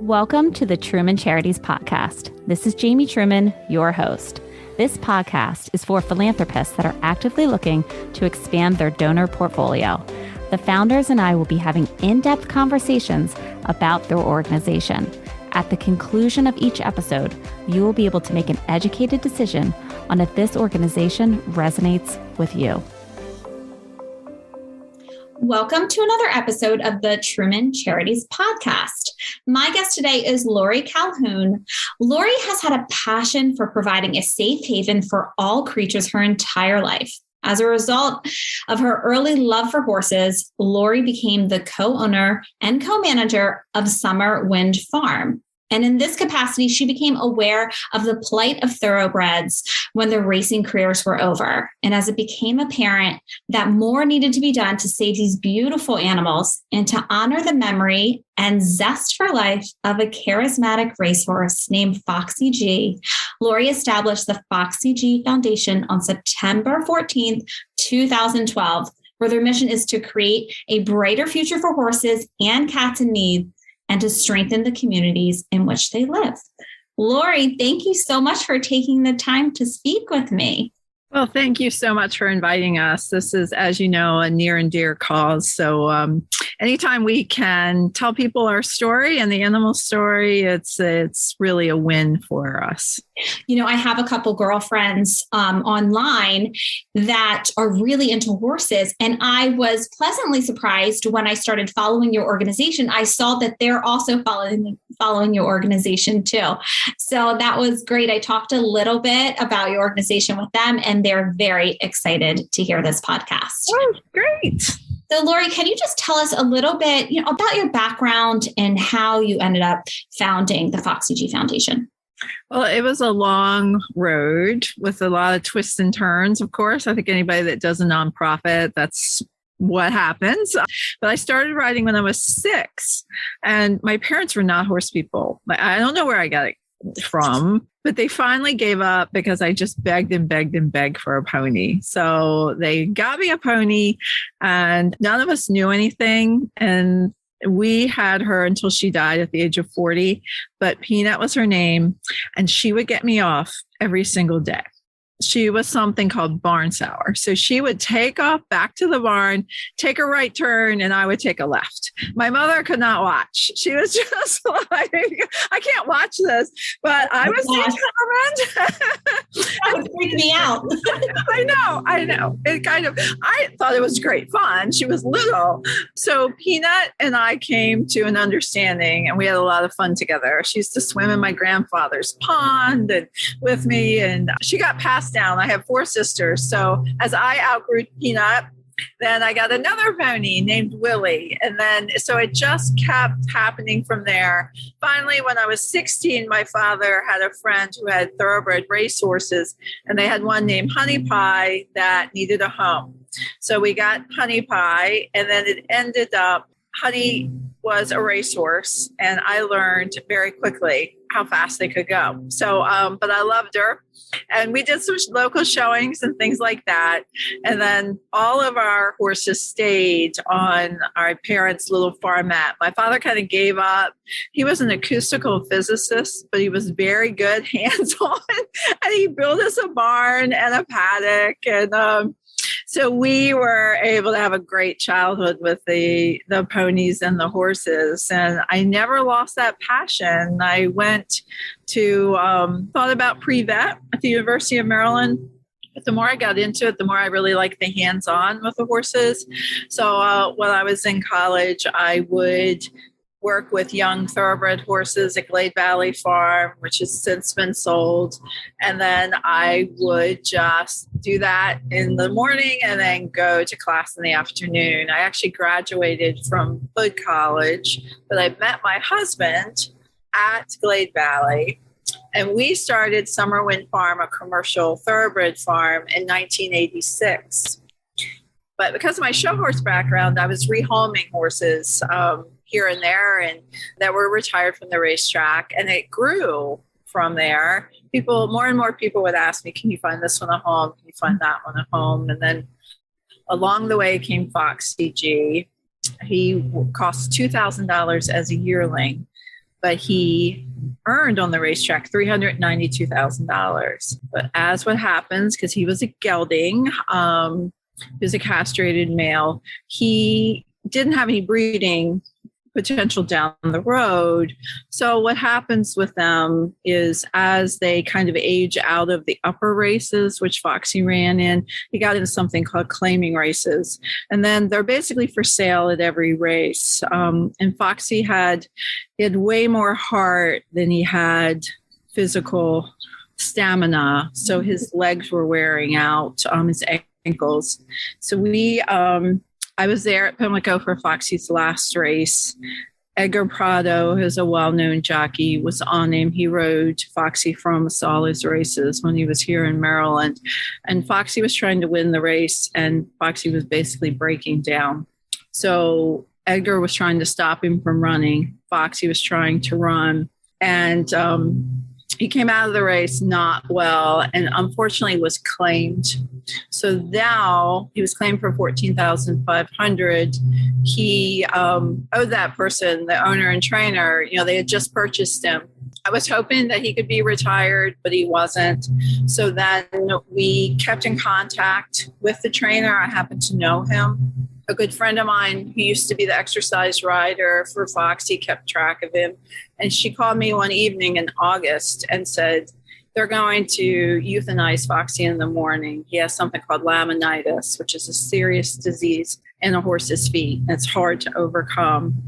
Welcome to the Truman Charities podcast. This is Jamie Truman, your host. This podcast is for philanthropists that are actively looking to expand their donor portfolio. The founders and I will be having in-depth conversations about their organization. At the conclusion of each episode, you will be able to make an educated decision on if this organization resonates with you. Welcome to another episode of the Truman Charities podcast. My guest today is Lori Calhoun. Lori has had a passion for providing a safe haven for all creatures her entire life. As a result of her early love for horses, Lori became the co-owner and co-manager of Summer Wind Farm. And in this capacity, she became aware of the plight of Thoroughbreds when their racing careers were over. And as it became apparent that more needed to be done to save these beautiful animals and to honor the memory and zest for life of a charismatic racehorse named Foxie G, Lori established the Foxie G Foundation on September 14th, 2012, where their mission is to create a brighter future for horses and cats in need, and to strengthen the communities in which they live. Lori, thank you so much for taking the time to speak with me. Well, thank you so much for inviting us. This is, as you know, a near and dear cause. So anytime we can tell people our story and the animal story, it's really a win for us. You know, I have a couple girlfriends online that are really into horses. And I was pleasantly surprised when I started following your organization. I saw that they're also following your organization too. So that was great. I talked a little bit about your organization with them, and they're very excited to hear this podcast. Oh, great. So Lori, can you just tell us a little bit, about your background and how you ended up founding the Foxie G Foundation? Well, it was a long road with a lot of twists and turns, of course. I think anybody that does a nonprofit, that's what happens. But I started riding when I was 6, and my parents were not horse people. I don't know where I got it from, but they finally gave up because I just begged and begged and begged for a pony. So they got me a pony, and none of us knew anything. And we had her until she died at the age of 40, but Peanut was her name, and she would get me off every single day. She was something called barn sour. So she would take off back to the barn, take a right turn, and I would take a left. My mother could not watch. She was just like, I can't watch this, but I was determined. That would freak me out. I know. I thought it was great fun. She was little. So Peanut and I came to an understanding, and we had a lot of fun together. She used to swim in my grandfather's pond and with me, and she got passed down. I have 4 sisters. So as I outgrew Peanut, then I got another pony named Willie. And then, so it just kept happening from there. Finally, when I was 16, my father had a friend who had thoroughbred racehorses, and they had one named Honey Pie that needed a home. So we got Honey Pie, and then it ended up, Honey was a racehorse, and I learned very quickly how fast they could go. So, but I loved her. And we did some local showings and things like that. And then all of our horses stayed on our parents' little farmette. My father kind of gave up. He was an acoustical physicist, but he was very good hands-on. And he built us a barn and a paddock. And so we were able to have a great childhood with the ponies and the horses. And I never lost that passion. I went to, thought about pre-vet at the University of Maryland. But the more I got into it, the more I really liked the hands-on with the horses. So when I was in college, I would work with young thoroughbred horses at Glade Valley Farm, which has since been sold. And then I would just do that in the morning and then go to class in the afternoon. I actually graduated from Hood College, but I met my husband at Glade Valley. And we started Summer Wind Farm, a commercial thoroughbred farm, in 1986. But because of my show horse background, I was rehoming horses here and there, and that were retired from the racetrack. And it grew from there. More and more people would ask me, can you find this one a home? Can you find that one a home? And then along the way came Foxie G. He cost $2,000 as a yearling. but he earned on the racetrack $392,000. But as what happens, because he was a gelding, he was a castrated male, he didn't have any breeding potential down the road. So what happens with them is as they kind of age out of the upper races, which Foxie ran in, he got into something called claiming races. And then they're basically for sale at every race. And Foxie had way more heart than he had physical stamina. So his legs were wearing out, his ankles. So I was there at Pimlico for Foxie's last race. Edgar Prado, who's a well-known jockey, was on him. He rode Foxie from all his races when he was here in Maryland. And Foxie was trying to win the race, and Foxie was basically breaking down. So Edgar was trying to stop him from running. Foxie was trying to run. And he came out of the race not well, and unfortunately was claimed. So now he was claimed for $14,500. He owed that person, the owner and trainer, they had just purchased him. I was hoping that he could be retired, but he wasn't. So then we kept in contact with the trainer. I happened to know him. A good friend of mine who used to be the exercise rider for Foxie kept track of him. And she called me one evening in August and said, they're going to euthanize Foxie in the morning. He has something called laminitis, which is a serious disease in a horse's feet. It's hard to overcome.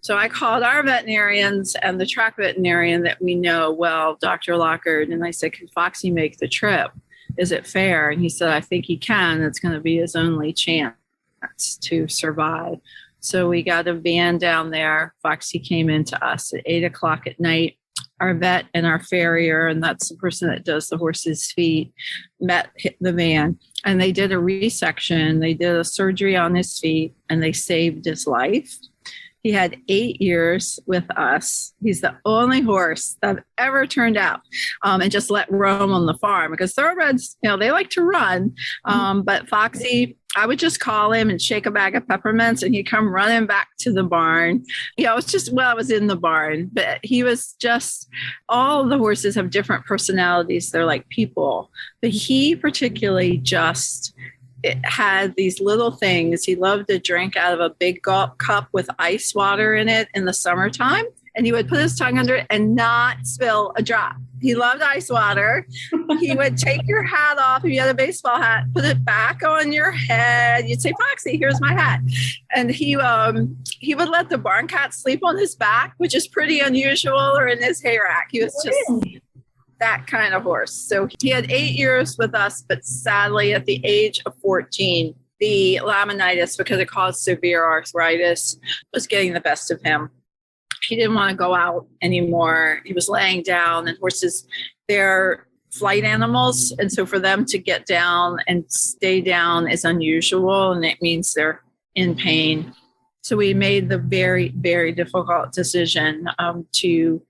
So I called our veterinarians and the track veterinarian that we know well, Dr. Lockard, and I said, can Foxie make the trip? Is it fair? And he said, I think he can. It's going to be his only chance to survive. So we got a van down there. Foxie came into us at 8:00 at night. Our vet and our farrier, and that's the person that does the horse's feet, met the van, and they did a resection. They did a surgery on his feet, and they saved his life. He had 8 years with us. He's the only horse that ever turned out and just let roam on the farm, because thoroughbreds, they like to run. But Foxie, I would just call him and shake a bag of peppermints, and he'd come running back to the barn. I was in the barn, but he was just, all the horses have different personalities. They're like people, but he particularly just had these little things. He loved to drink out of a big gulp cup with ice water in it in the summertime. And he would put his tongue under it and not spill a drop. He loved ice water. He would take your hat off. If you had a baseball hat, put it back on your head. You'd say, Foxie, here's my hat. And he would let the barn cat sleep on his back, which is pretty unusual, or in his hay rack. He was just that kind of horse. So he had 8 years with us, but sadly at the age of 14, the laminitis, because it caused severe arthritis, was getting the best of him. He didn't want to go out anymore. He was laying down, and horses, they're flight animals. And so for them to get down and stay down is unusual, and it means they're in pain. So we made the very, very difficult decision to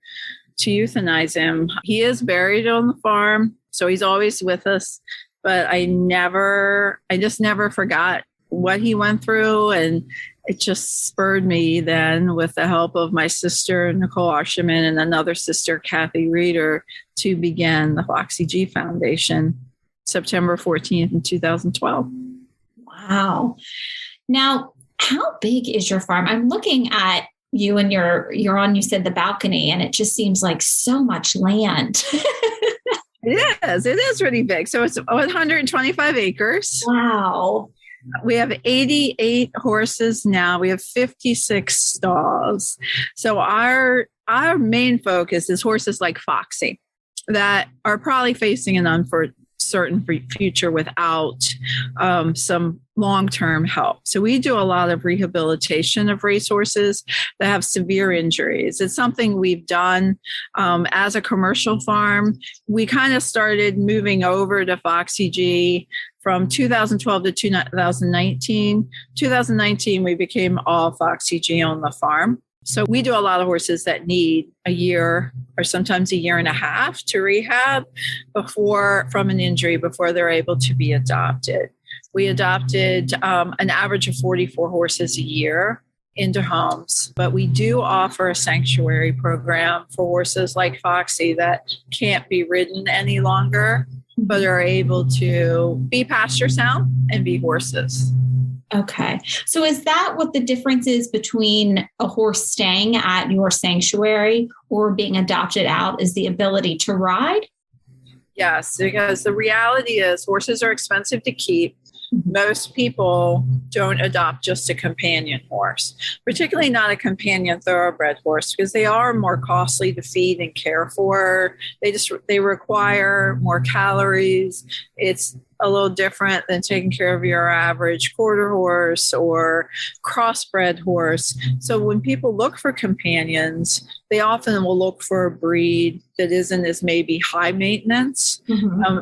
euthanize him. He is buried on the farm, so he's always with us. But I just never forgot what he went through, and it just spurred me then, with the help of my sister, Nicole Asherman, and another sister, Kathy Reeder, to begin the Foxie G Foundation, September 14th in 2012. Wow. Now, how big is your farm? I'm looking at you, and you're on, you said, the balcony, and it just seems like so much land. It is really big. So it's 125 acres. Wow. We have 88 horses now. We have 56 stalls. So our main focus is horses like Foxie that are probably facing an uncertain future without some long-term help. So we do a lot of rehabilitation of racehorses that have severe injuries. It's something we've done as a commercial farm. We kind of started moving over to Foxie G from 2012 to 2019. 2019, we became all Foxie G on the farm. So we do a lot of horses that need a year or sometimes a year and a half to rehab from an injury before they're able to be adopted. We adopted an average of 44 horses a year. into homes, but we do offer a sanctuary program for horses like Foxie that can't be ridden any longer, but are able to be pasture sound and be horses. Okay. So is that what the difference is between a horse staying at your sanctuary or being adopted out, is the ability to ride? Yes, because the reality is horses are expensive to keep. Most people don't adopt just a companion horse, particularly not a companion thoroughbred horse, because they are more costly to feed and care for. They require more calories. It's a little different than taking care of your average quarter horse or crossbred horse. So when people look for companions, they often will look for a breed that isn't as maybe high maintenance.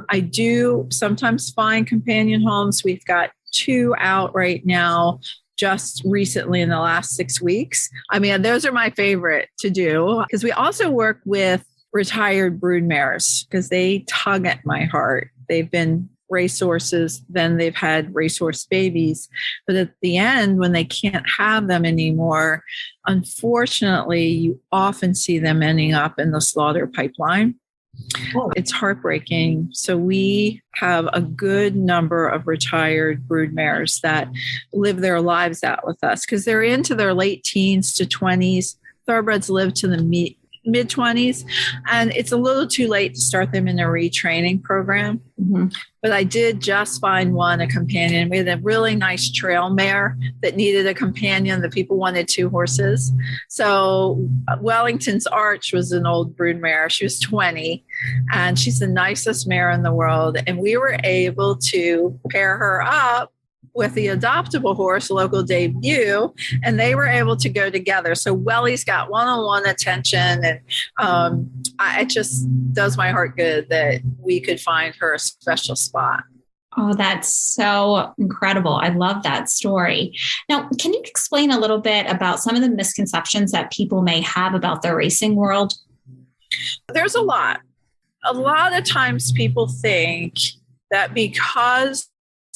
I do sometimes find companion homes. We've got 2 out right now, just recently in the last 6 weeks. I mean, those are my favorite to do, because we also work with retired brood mares because they tug at my heart. They've been racehorses, then they've had racehorse babies. But at the end, when they can't have them anymore, unfortunately, you often see them ending up in the slaughter pipeline. Oh. It's heartbreaking. So we have a good number of retired brood mares that live their lives out with us because they're into their late teens to 20s. Thoroughbreds live to the mid-20s, and it's a little too late to start them in a retraining program. But I did just find a companion. We had a really nice trail mare that needed a companion. The people wanted 2 horses. So Wellington's Arch was an old brood mare. She was 20, and she's the nicest mare in the world. And we were able to pair her up with the adoptable horse, local debut, and they were able to go together. So Welly's got one-on-one attention, and it just does my heart good that we could find her a special spot. Oh, that's so incredible. I love that story. Now, can you explain a little bit about some of the misconceptions that people may have about the racing world? There's a lot. A lot of times people think that because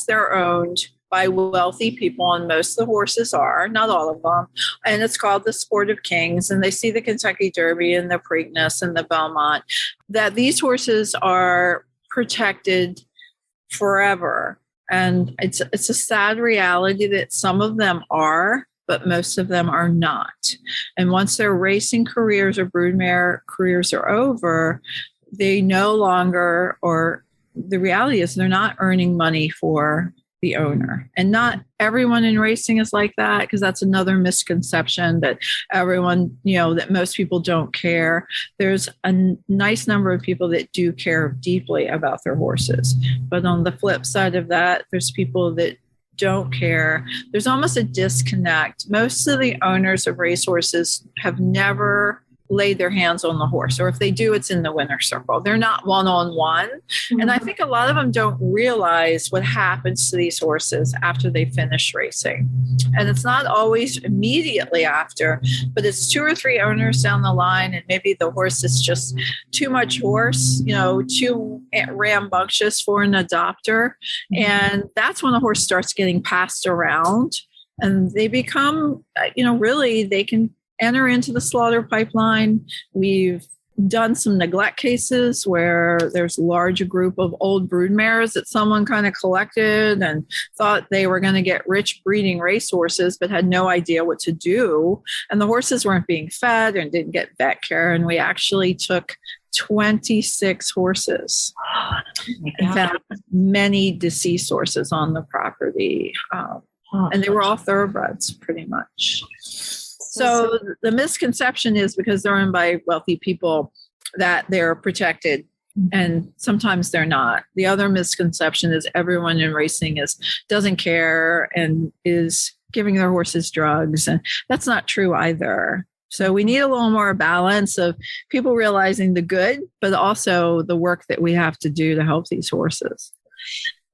they're owned by wealthy people, and most of the horses are, not all of them, and it's called the Sport of Kings, and they see the Kentucky Derby and the Preakness and the Belmont, that these horses are protected forever. And it's a sad reality that some of them are, but most of them are not. And once their racing careers or broodmare careers are over, they no longer, or the reality is they're not earning money for the owner. And not everyone in racing is like that, because that's another misconception that everyone, that most people don't care. There's a nice number of people that do care deeply about their horses. But on the flip side of that, there's people that don't care. There's almost a disconnect. Most of the owners of racehorses have never laid their hands on the horse, or if they do, it's in the winner's circle. They're not one-on-one. And I think a lot of them don't realize what happens to these horses after they finish racing. And it's not always immediately after, but it's 2 or 3 owners down the line, and maybe the horse is just too much horse, too rambunctious for an adopter. And that's when the horse starts getting passed around, and they become, really, they can enter into the slaughter pipeline. We've done some neglect cases where there's a large group of old brood mares that someone kind of collected and thought they were going to get rich breeding racehorses, but had no idea what to do. And the horses weren't being fed and didn't get vet care. And we actually took 26 horses and found many deceased horses on the property. And they were all thoroughbreds pretty much. So the misconception is because they're owned by wealthy people that they're protected, and sometimes they're not. The other misconception is everyone in racing doesn't care and is giving their horses drugs, and that's not true either. So we need a little more balance of people realizing the good, but also the work that we have to do to help these horses.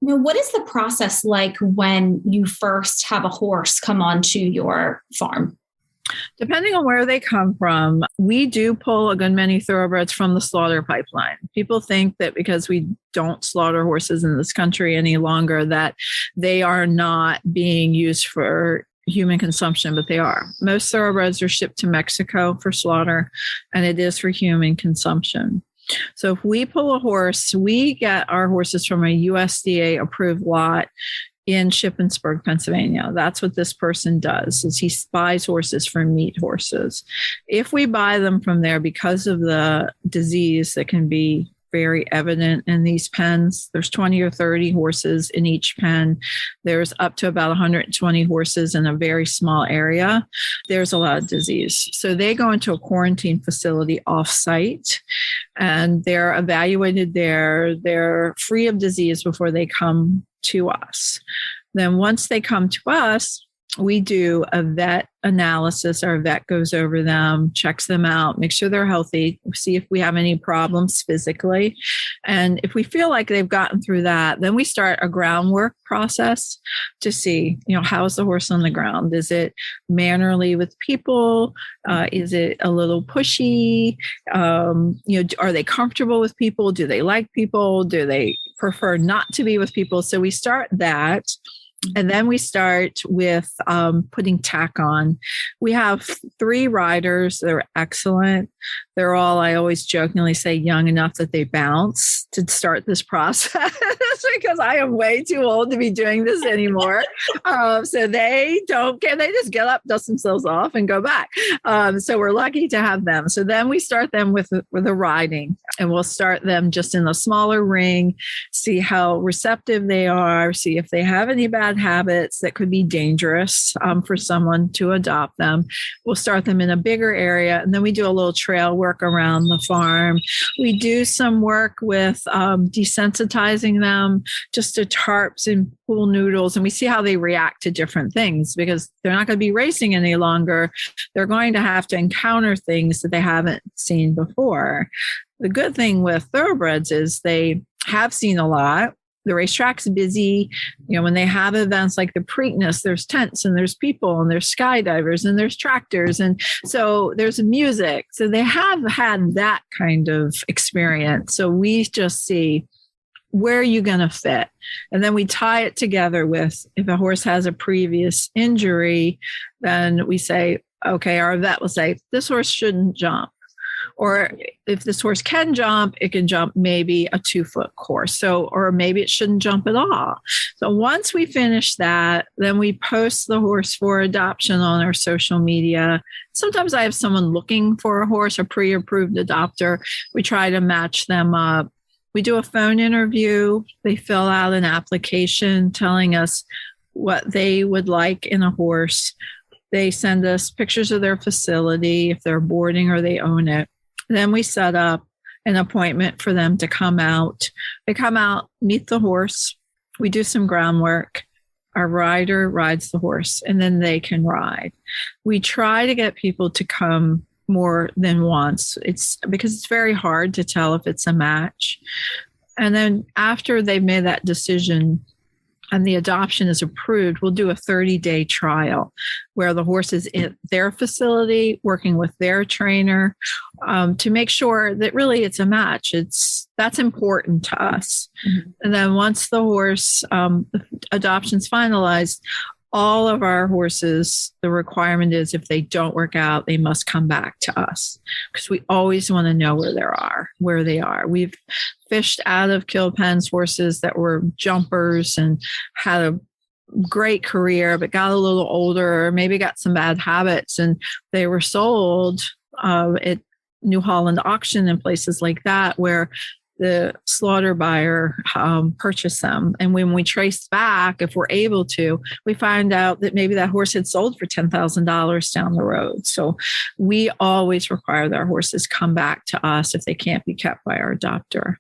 Now, what is the process like when you first have a horse come onto your farm? Depending on where they come from, we do pull a good many thoroughbreds from the slaughter pipeline. People think that because we don't slaughter horses in this country any longer, that they are not being used for human consumption, but they are. Most thoroughbreds are shipped to Mexico for slaughter, and it is for human consumption. So if we pull a horse, we get our horses from a USDA approved lot in Shippensburg, Pennsylvania. That's what this person does, is he buys horses from meat horses. If we buy them from there, because of the disease that can be very evident in these pens, there's 20 or 30 horses in each pen. There's up to about 120 horses in a very small area. There's a lot of disease. So they go into a quarantine facility off-site, and they're evaluated there. They're free of disease before they come to us. Then once they come to us, we do a vet analysis. Our vet goes over them, checks them out, makes sure they're healthy, see if we have any problems physically. And if we feel like they've gotten through that, then we start a groundwork process to see, how's the horse on the ground? Is it mannerly with people? Is it a little pushy? Are they comfortable with people? Do they like people? Do they prefer not to be with people? So we start that. And then we start with putting tack on. We have 3 riders. They're excellent. They're all, I always jokingly say, young enough that they bounce to start this process because I am way too old to be doing this anymore. So they don't care. They just get up, dust themselves off, and go back. So we're lucky to have them. So then we start them with the riding, and we'll start them just in a smaller ring, see how receptive they are, see if they have any bad habits that could be dangerous for someone to adopt them. We'll start them in a bigger area, and then we do a little trail work around the farm. We do some work with desensitizing them just to tarps and pool noodles, and we see how they react to different things because they're not going to be racing any longer. They're going to have to encounter things that they haven't seen before. The good thing with thoroughbreds is they have seen a lot. The racetrack's busy. When they have events like the Preakness, there's tents and there's people and there's skydivers and there's tractors. And so there's music. So they have had that kind of experience. So we just see, where are you going to fit? And then we tie it together with, if a horse has a previous injury, then we say, okay, our vet will say, this horse shouldn't jump. Or if this horse can jump, it can jump maybe a 2-foot course. So, or maybe it shouldn't jump at all. So once we finish that, then we post the horse for adoption on our social media. Sometimes I have someone looking for a horse, a pre-approved adopter. We try to match them up. We do a phone interview. They fill out an application telling us what they would like in a horse. They send us pictures of their facility, if they're boarding or they own it. Then we set up an appointment for them to come out. They come out, meet the horse. We do some groundwork. Our rider rides the horse, and then they can ride. We try to get people to come more than once. It's because it's very hard to tell if it's a match. And then after they've made that decision and the adoption is approved, we'll do a 30-day trial where the horse is in their facility, working with their trainer to make sure that really it's a match. That's important to us. Mm-hmm. And then once the horse adoption's finalized, all of our horses, the requirement is if they don't work out, they must come back to us because we always want to know where they are. We've fished out of kill pens horses that were jumpers and had a great career, but got a little older, or maybe got some bad habits, and they were sold at New Holland auction and places like that where the slaughter buyer purchased them. And when we trace back, if we're able to, we find out that maybe that horse had sold for $10,000 down the road. So we always require that our horses come back to us if they can't be kept by our adopter.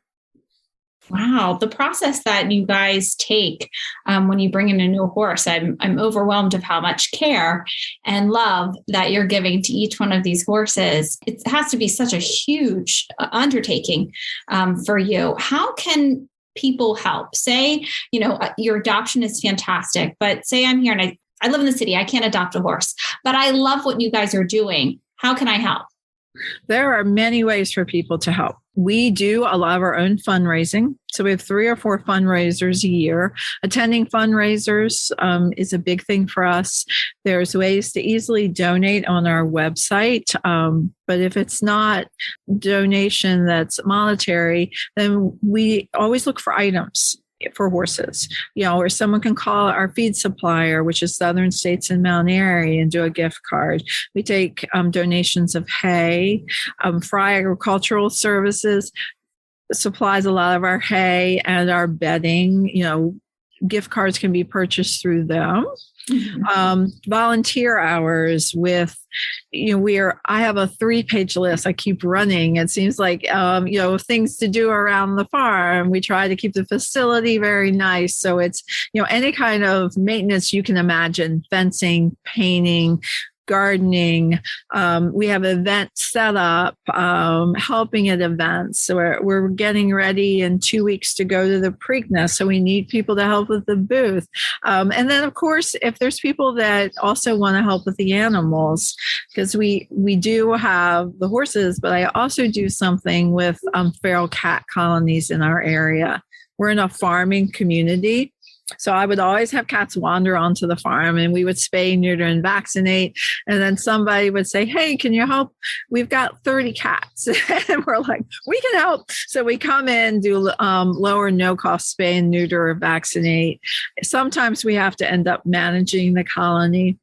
Wow. The process that you guys take when you bring in a new horse, I'm overwhelmed of how much care and love that you're giving to each one of these horses. It has to be such a huge undertaking for you. How can people help? Say, your adoption is fantastic, but say I'm here and I live in the city. I can't adopt a horse, but I love what you guys are doing. How can I help? There are many ways for people to help. We do a lot of our own fundraising. So we have 3 or 4 fundraisers a year. Attending fundraisers is a big thing for us. There's ways to easily donate on our website. But if it's not donation that's monetary, then we always look for items for horses, or someone can call our feed supplier, which is Southern States and Mount Airy, and do a gift card. We take donations of hay. Fry Agricultural Services supplies a lot of our hay and our bedding. Gift cards can be purchased through them. Volunteer hours with, I have a 3-page list. I keep running. It seems like, things to do around the farm. We try to keep the facility very nice. So it's, any kind of maintenance you can imagine, fencing, painting, gardening. We have events set up, helping at events. So we're getting ready in 2 weeks to go to the Preakness. So we need people to help with the booth. And then, of course, if there's people that also want to help with the animals, because we do have the horses, but I also do something with feral cat colonies in our area. We're in a farming community. So I would always have cats wander onto the farm, and we would spay, neuter, and vaccinate. And then somebody would say, hey, can you help? We've got 30 cats. And we're like, we can help. So we come in, do low or no cost spay and neuter or vaccinate. Sometimes we have to end up managing the colony.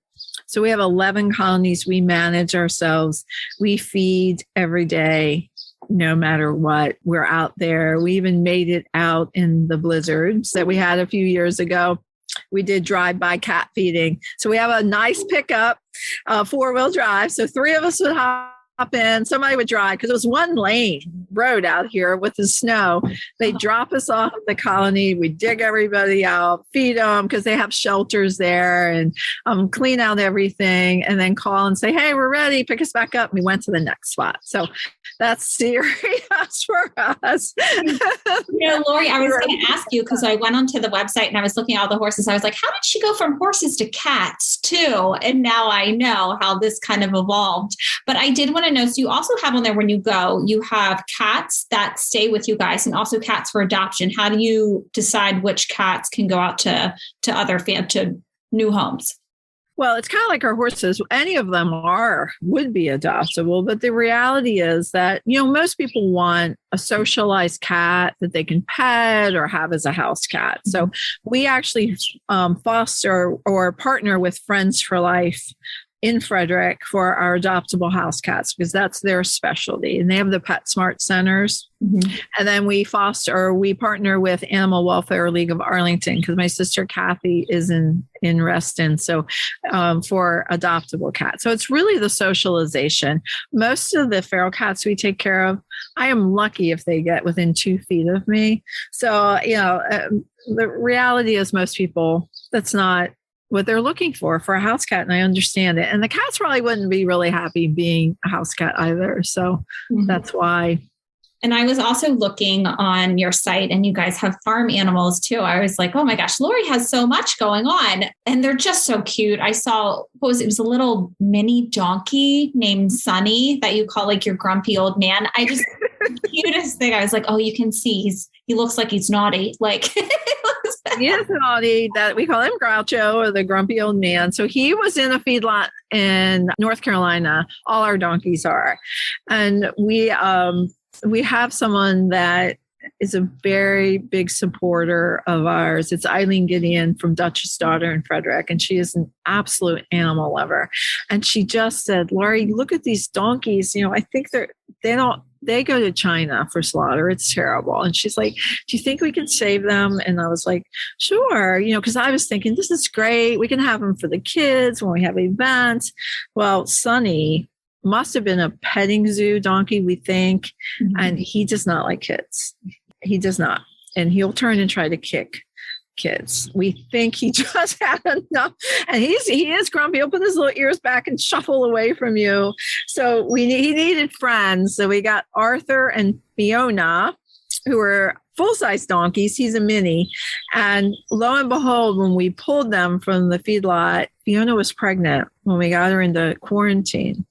So we have 11 colonies we manage ourselves. We feed every day. No matter what, we're out there. We even made it out in the blizzards that we had a few years ago. We did drive-by cat feeding. So we have a nice pickup, 4-wheel drive. So 3 of us would hop in. Somebody would drive because it was 1 lane road out here with the snow. They drop us off at the colony. We dig everybody out, feed them because they have shelters there, and clean out everything, and then call and say, hey, we're ready. Pick us back up. And we went to the next spot. So that's serious for us. Lori, I was going to ask you, because I went onto the website and I was looking at all the horses. I was like, how did she go from horses to cats too? And now I know how this kind of evolved. But I did want to know, so you also have on there, when you go, you have cats that stay with you guys and also cats for adoption. How do you decide which cats can go out to new homes? Well, it's kind of like our horses. Any of them would be adoptable. But the reality is that, most people want a socialized cat that they can pet or have as a house cat. So we actually foster or partner with Friends for Life in Frederick for our adoptable house cats, because that's their specialty. And they have the PetSmart centers. Mm-hmm. And then we partner with Animal Welfare League of Arlington, because my sister Kathy is in Reston. So for adoptable cats. So it's really the socialization. Most of the feral cats we take care of, I am lucky if they get within 2 feet of me. So, the reality is most people, that's not what they're looking for a house cat. And I understand it. And the cats probably wouldn't be really happy being a house cat either. So that's why. And I was also looking on your site, and you guys have farm animals too. I was like, oh my gosh, Lori has so much going on, and they're just so cute. I saw, it was a little mini donkey named Sunny that you call like your grumpy old man. The cutest thing. I was like, oh, you can see he looks like he's naughty. Like he is naughty. That we call him Groucho, or the grumpy old man. So he was in a feedlot in North Carolina. All our donkeys are. And we have someone that is a very big supporter of ours. It's Eileen Gideon from Dutch's Daughter in Frederick, and she is an absolute animal lover. And she just said, Laurie, look at these donkeys. I think they go to China for slaughter. It's terrible. And she's like, do you think we can save them? And I was like, sure. Because I was thinking, this is great. We can have them for the kids when we have events. Well, Sunny must have been a petting zoo donkey, we think. Mm-hmm. And he does not like kids. He does not. And he'll turn and try to kick kids. We think he just had enough. And he is grumpy. He'll put his little ears back and shuffle away from you. So he needed friends. So we got Arthur and Fiona, who are full-size donkeys. He's a mini. And lo and behold, when we pulled them from the feedlot, Fiona was pregnant when we got her into quarantine.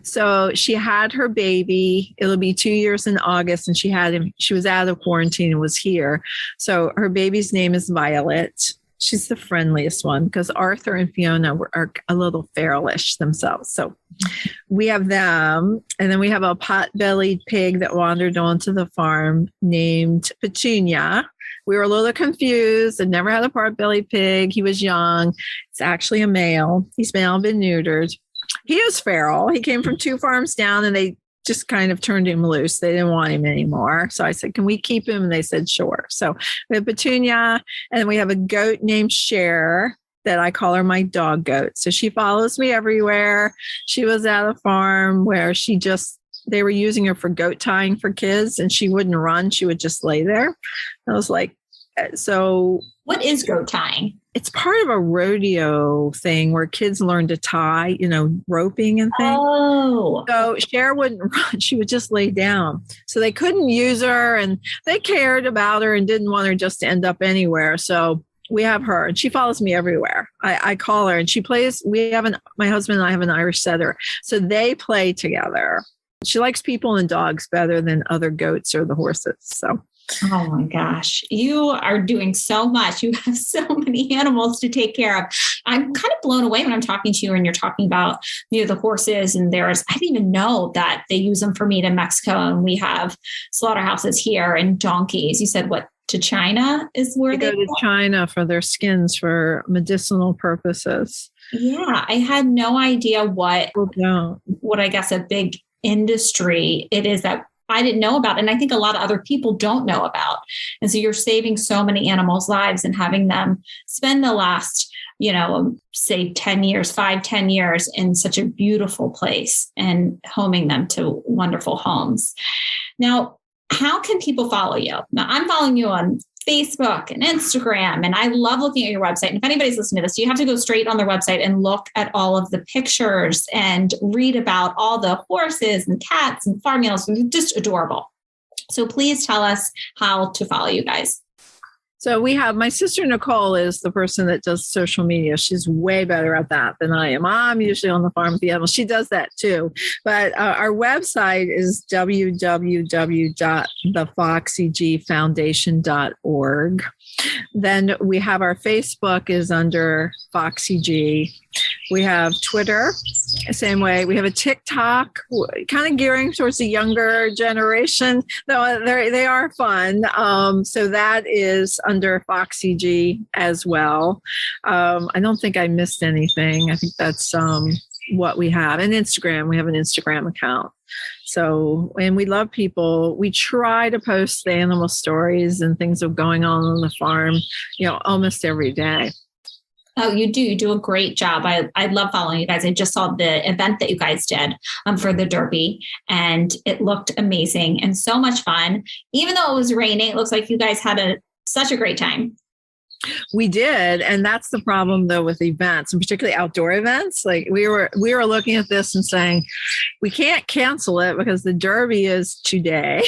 So she had her baby. It'll be 2 years in August, and she had him. She was out of quarantine and was here. So her baby's name is Violet. She's the friendliest one because Arthur and Fiona are a little feralish themselves. So we have them. And then we have a pot-bellied pig that wandered onto the farm named Petunia. We were a little confused and never had a pot-bellied pig. He was young. It's actually a male. He's now been neutered. He is feral. He came from 2 farms down, and they just kind of turned him loose. They didn't want him anymore. So I said, can we keep him? And they said, sure. So we have Petunia, and we have a goat named Cher that I call her my dog goat. So she follows me everywhere. She was at a farm where they were using her for goat tying for kids, and she wouldn't run. She would just lay there. I was like, so what is goat tying? It's part of a rodeo thing where kids learn to tie, roping and things. Oh. So Cher wouldn't run. She would just lay down. So they couldn't use her, and they cared about her and didn't want her just to end up anywhere. So we have her, and she follows me everywhere. I call her, and she plays. My husband and I have an Irish setter. So they play together. She likes people and dogs better than other goats or the horses. So. Oh my gosh, you are doing so much. You have so many animals to take care of. I'm kind of blown away when I'm talking to you and you're talking about, the horses, and I didn't even know that they use them for meat in Mexico. And we have slaughterhouses here, and donkeys. You said what, to China is where they go to China for their skins for medicinal purposes. Yeah. I had no idea what I guess a big industry it is that I didn't know about. And I think a lot of other people don't know about. And so you're saving so many animals' lives and having them spend the last, say 10 years in such a beautiful place and homing them to wonderful homes. Now, how can people follow you? Now, I'm following you on Facebook and Instagram, and I love looking at your website. And if anybody's listening to this, you have to go straight on their website and look at all of the pictures and read about all the horses and cats and farm animals. They're just adorable. So please tell us how to follow you guys. So we have my sister, Nicole, is the person that does social media. She's way better at that than I am. I'm usually on the farm with the animals. She does that too. But our website is www.thefoxygfoundation.org. Then we have our Facebook is under Foxie G. We have Twitter, same way. We have a TikTok, kind of gearing towards the younger generation, though they are fun. So that is under Foxie G as well. I don't think I missed anything. I think that's what we have. And Instagram, we have an Instagram account. So, and we love people. We try to post the animal stories and things of going on the farm, almost every day. Oh, you do. You do a great job. I love following you guys. I just saw the event that you guys did for the Derby, and it looked amazing and so much fun. Even though it was raining, it looks like you guys had such a great time. We did. And that's the problem, though, with events, and particularly outdoor events. Like we were looking at this and saying, we can't cancel it because the Derby is today.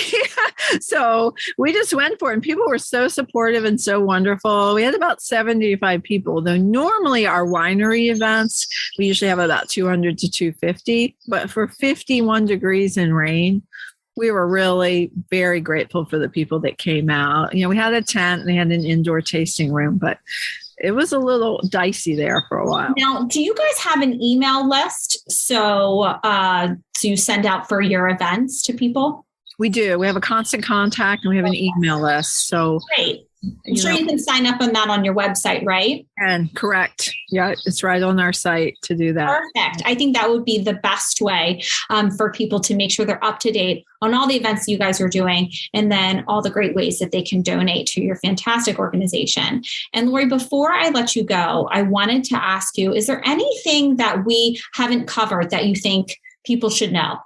So we just went for it. And people were so supportive and so wonderful. We had about 75 people, though normally our winery events, we usually have about 200 to 250. But for 51 degrees and rain, we were really very grateful for the people that came out. We had a tent and they had an indoor tasting room, but it was a little dicey there for a while. Now, do you guys have an email list? So you send out for your events to people? We do. We have a constant contact and we have an email list. So great. I'm sure you can sign up on that on your website, right? And correct. Yeah, it's right on our site to do that. Perfect. I think that would be the best way for people to make sure they're up to date on all the events you guys are doing, and then all the great ways that they can donate to your fantastic organization. And Lori, before I let you go, I wanted to ask you, is there anything that we haven't covered that you think people should know?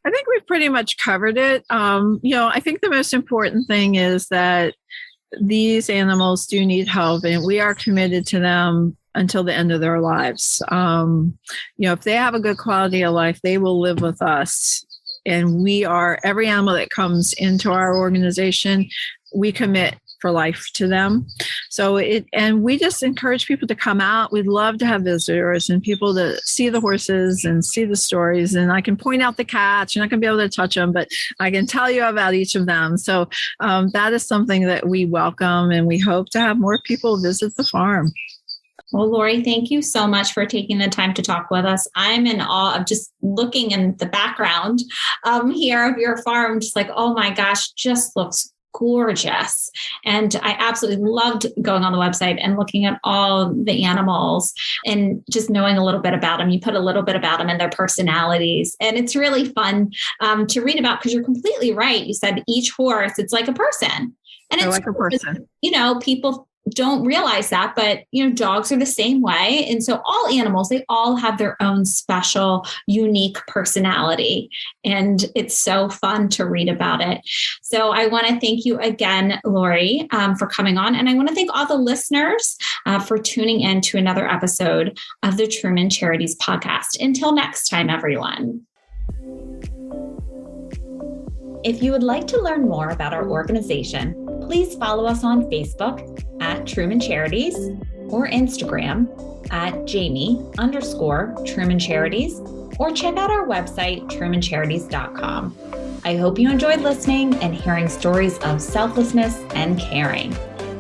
I think we've pretty much covered it. I think the most important thing is that these animals do need help, and we are committed to them until the end of their lives. If they have a good quality of life, they will live with us. And every animal that comes into our organization, we commit for life to them. And we just encourage people to come out. We'd love to have visitors and people to see the horses and see the stories. And I can point out the cats. You're not going to be able to touch them, but I can tell you about each of them. So that is something that we welcome, and we hope to have more people visit the farm. Well, Lori, thank you so much for taking the time to talk with us. I'm in awe of just looking in the background here of your farm, just like, oh my gosh, just looks gorgeous. And I absolutely loved going on the website and looking at all the animals and just knowing a little bit about them. You put a little bit about them and their personalities. And it's really fun to read about, because you're completely right. You said each horse, it's like a person. And it's like a person. People don't realize that, but dogs are the same way. And so all animals, they all have their own special, unique personality. And it's so fun to read about it. So I want to thank you again, Lori, for coming on. And I want to thank all the listeners for tuning in to another episode of the Truman Charities podcast. Until next time, everyone. If you would like to learn more about our organization, please follow us on Facebook at Truman Charities or Instagram at Jamie_Truman Charities, or check out our website, trumancharities.com. I hope you enjoyed listening and hearing stories of selflessness and caring.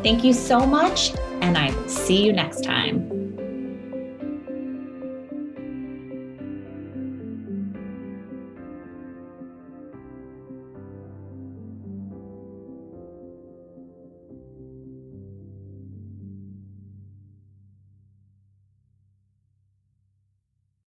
Thank you so much, and I will see you next time.